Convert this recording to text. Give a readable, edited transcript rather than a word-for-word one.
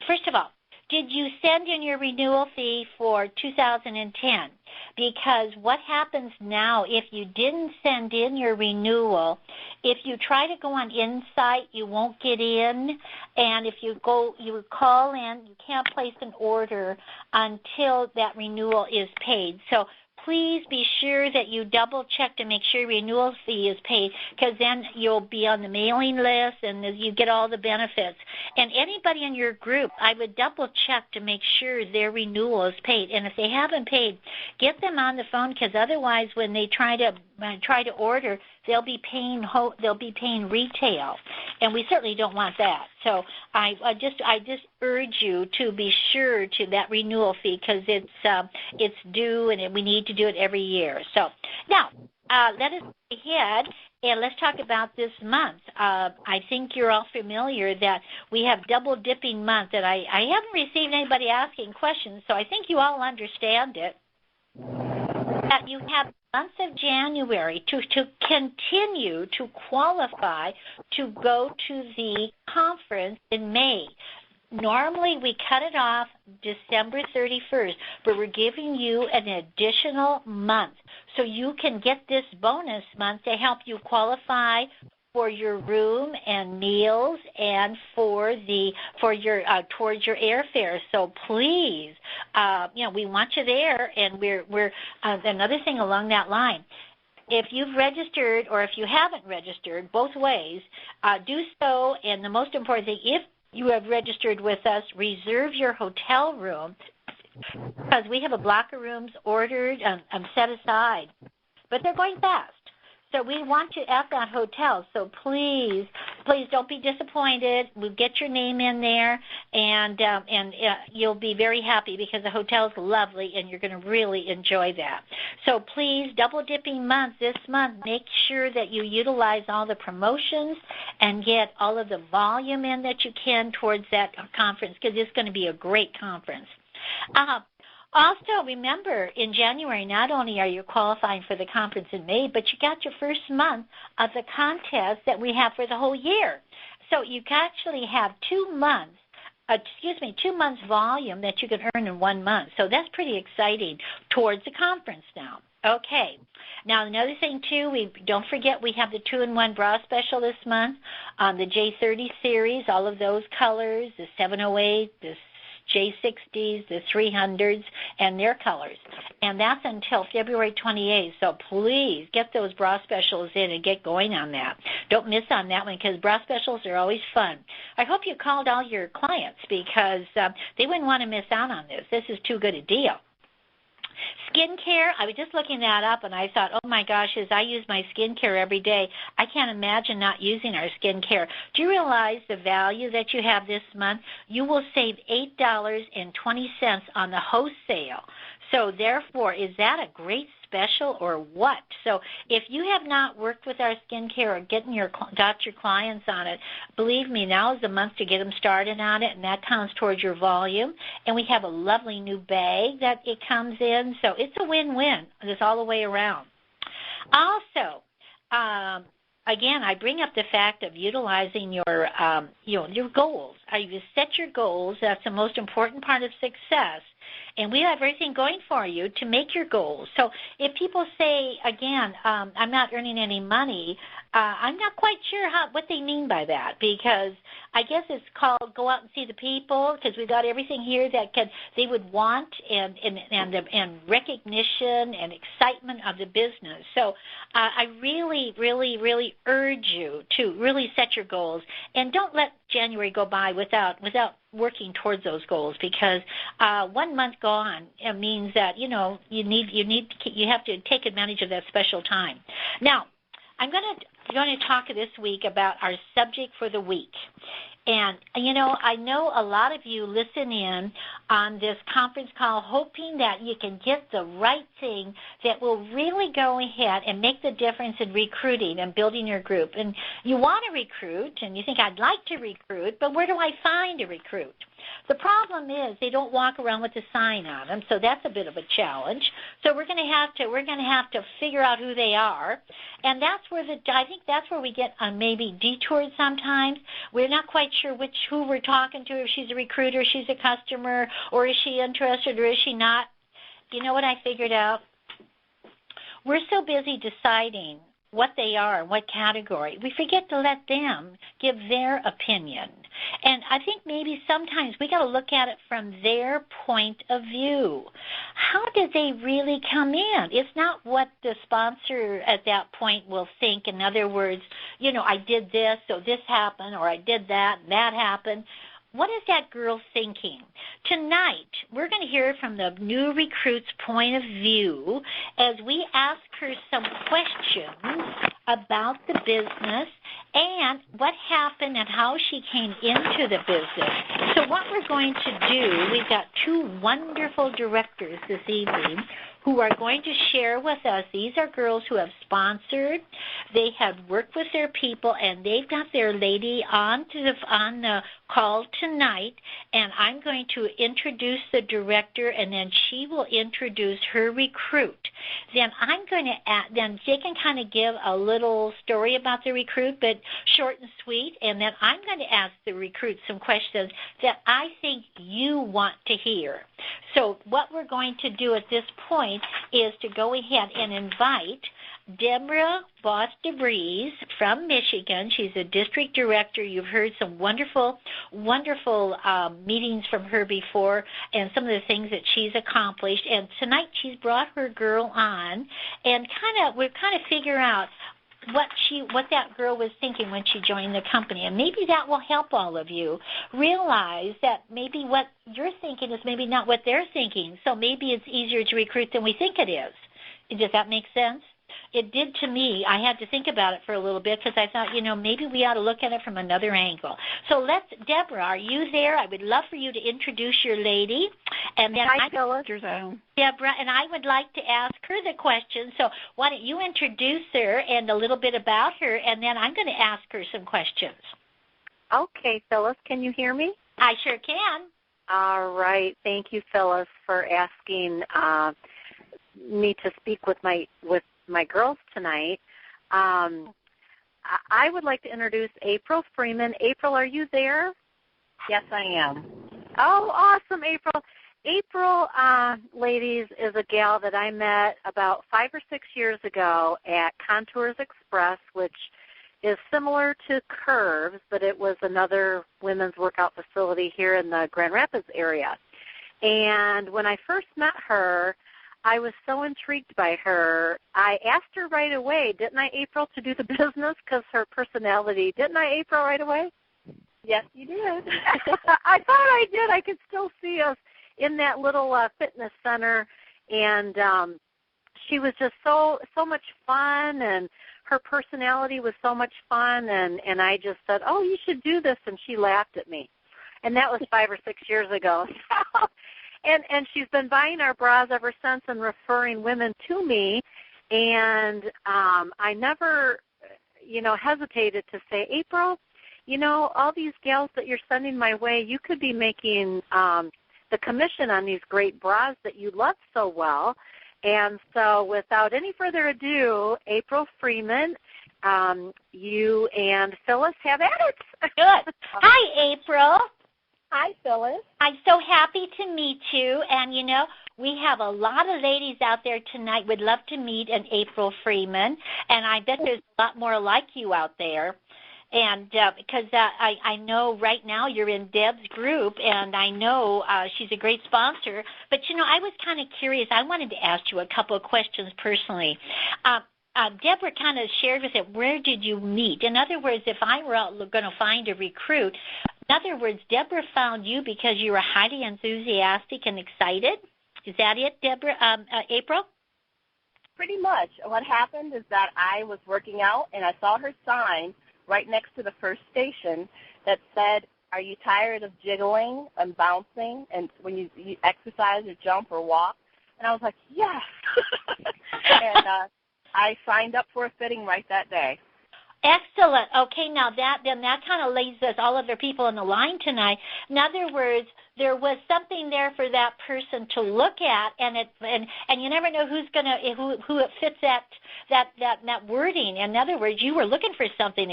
First of all, did you send in your renewal fee for 2010? Because what happens now, if you didn't send in your renewal, if you try to go on Insight, you won't get in. And if you call in, you can't place an order until that renewal is paid. So please be sure that you double check to make sure renewal fee is paid, because then you'll be on the mailing list and you get all the benefits. And anybody in your group, I would double check to make sure their renewal is paid. And if they haven't paid, get them on the phone, because otherwise when they try to order, they'll be paying retail, and we certainly don't want that. So I just urge you to be sure to that renewal fee, because it's due, and we need to do it every year. So now let us go ahead and let's talk about this month. I think you're all familiar that we have double dipping month, and I haven't received anybody asking questions, so I think you all understand it. That you have the month of January to continue to qualify to go to the conference in May. Normally we cut it off December 31st, but we're giving you an additional month so you can get this bonus month to help you qualify for your room and meals and towards your airfare. So please, we want you there, and we're another thing along that line. If you've registered or if you haven't registered, both ways, do so. And the most important thing, if you have registered with us, reserve your hotel room, because we have a block of rooms ordered and set aside, but they're going fast. So we want you at that hotel. So please don't be disappointed. We'll get your name in there, and you'll be very happy, because the hotel's lovely, and you're going to really enjoy that. So please, double dipping month this month, make sure that you utilize all the promotions and get all of the volume in that you can towards that conference, because it's going to be a great conference. Also, remember, in January, not only are you qualifying for the conference in May, but you got your first month of the contest that we have for the whole year. So you actually have 2 months volume that you can earn in 1 month. So that's pretty exciting towards the conference now. Okay. Now, another thing, too, don't forget we have the 2-in-1 bra special this month on the J30 series, all of those colors, the 708, the J60s, the 300s, and their colors. And that's until February 28th. So please get those bra specials in and get going on that. Don't miss on that one, because bra specials are always fun. I hope you called all your clients, because they wouldn't want to miss out on this. This is too good a deal. Skincare, I was just looking that up, and I thought, oh my gosh, as I use my skincare every day, I can't imagine not using our skincare. Do you realize the value that you have this month? You will save $8.20 on the wholesale. So therefore, is that a great special or what? So if you have not worked with our skincare or got your clients on it, believe me, now is the month to get them started on it, and that counts towards your volume. And we have a lovely new bag that it comes in, so it's a win-win. It's all the way around. Also, again, I bring up the fact of utilizing your goals. You set your goals. That's the most important part of success. And we have everything going for you to make your goals. So if people say, again, I'm not earning any money, I'm not quite sure what they mean by that, because I guess it's called go out and see the people, because we've got everything here that they would want, and recognition and excitement of the business. So I really, really, really urge you to really set your goals, and don't let January go by without working towards those goals, because 1 month gone, it means that you have to take advantage of that special time. Now, I'm going to talk this week about our subject for the week. And, I know a lot of you listen in on this conference call hoping that you can get the right thing that will really go ahead and make the difference in recruiting and building your group. And you want to recruit, and you think, I'd like to recruit, but where do I find a recruit? The problem is they don't walk around with a sign on them, so that's a bit of a challenge. So we're going to have to figure out who they are, and that's where I think that's where we get maybe detoured sometimes. We're not quite sure who we're talking to, if she's a recruiter, she's a customer, or is she interested or is she not. You know what I figured out? We're so busy deciding what they are, what category, we forget to let them give their opinion. And I think maybe sometimes we got to look at it from their point of view. How did they really come in? It's not what the sponsor at that point will think. In other words, I did this, so this happened, or I did that, and that happened. What is that girl thinking? Tonight, we're going to hear from the new recruit's point of view as we ask her some questions about the business and what happened and how she came into the business. So what we're going to do, we've got two wonderful directors this evening who are going to share with us. These are girls who have sponsored. They have worked with their people, and they've got their lady on the call tonight, and I'm going to introduce the director, and then she will introduce her recruit. Then then they can kind of give a little story about the recruit, but short and sweet, and then I'm going to ask the recruit some questions that I think you want to hear. So what we're going to do at this point is to go ahead and invite Deborah Boss-DeVries from Michigan. She's a district director. You've heard some wonderful, wonderful meetings from her before and some of the things that she's accomplished. And tonight she's brought her girl on, and we're kind of figure out what that girl was thinking when she joined the company. And maybe that will help all of you realize that maybe what you're thinking is maybe not what they're thinking. So maybe it's easier to recruit than we think it is. Does that make sense? It did to me. I had to think about it for a little bit because I thought, maybe we ought to look at it from another angle. So Deborah, are you there? I would love for you to introduce your lady. And then Deborah, and I would like to ask her the question. So why don't you introduce her and a little bit about her, and then I'm going to ask her some questions. Okay, Phyllis, can you hear me? I sure can. All right. Thank you, Phyllis, for asking me to speak with my girls tonight. I would like to introduce April Freeman. April, are you there? Yes, I am. Oh, awesome, April. April, ladies, is a gal that I met about 5 or 6 years ago at Contours Express, which is similar to Curves, but it was another women's workout facility here in the Grand Rapids area. And when I first met her, I was so intrigued by her. I asked her right away, didn't I, April, to do the business because her personality. Didn't I, April, right away? Yes, you did. I thought I did. I could still see us in that little fitness center, and she was just so much fun, and her personality was so much fun, and I just said, oh, you should do this, and she laughed at me. And that was 5 or 6 years ago. And she's been buying our bras ever since and referring women to me, and I never, hesitated to say, April, all these gals that you're sending my way, you could be making the commission on these great bras that you love so well. And so without any further ado, April Freeman, you and Phyllis have at it. Good. Hi, April. Hi, Phyllis. I'm so happy to meet you. And, we have a lot of ladies out there tonight would love to meet an April Freeman. And I bet there's a lot more like you out there. And because I know right now you're in Deb's group, and I know she's a great sponsor. But, I was kind of curious. I wanted to ask you a couple of questions personally. Deborah kind of shared with it, where did you meet? In other words, if I were going to find a recruit, in other words, Deborah found you because you were highly enthusiastic and excited. Is that it, Deborah? April? Pretty much. What happened is that I was working out, and I saw her sign right next to the first station that said, are you tired of jiggling and bouncing and when you exercise or jump or walk? And I was like, yes. And I signed up for a fitting right that day. Excellent. Okay, now that kind of leaves us all other people in the line tonight. In other words, there was something there for that person to look at, and you never know who it fits that wording. In other words, you were looking for something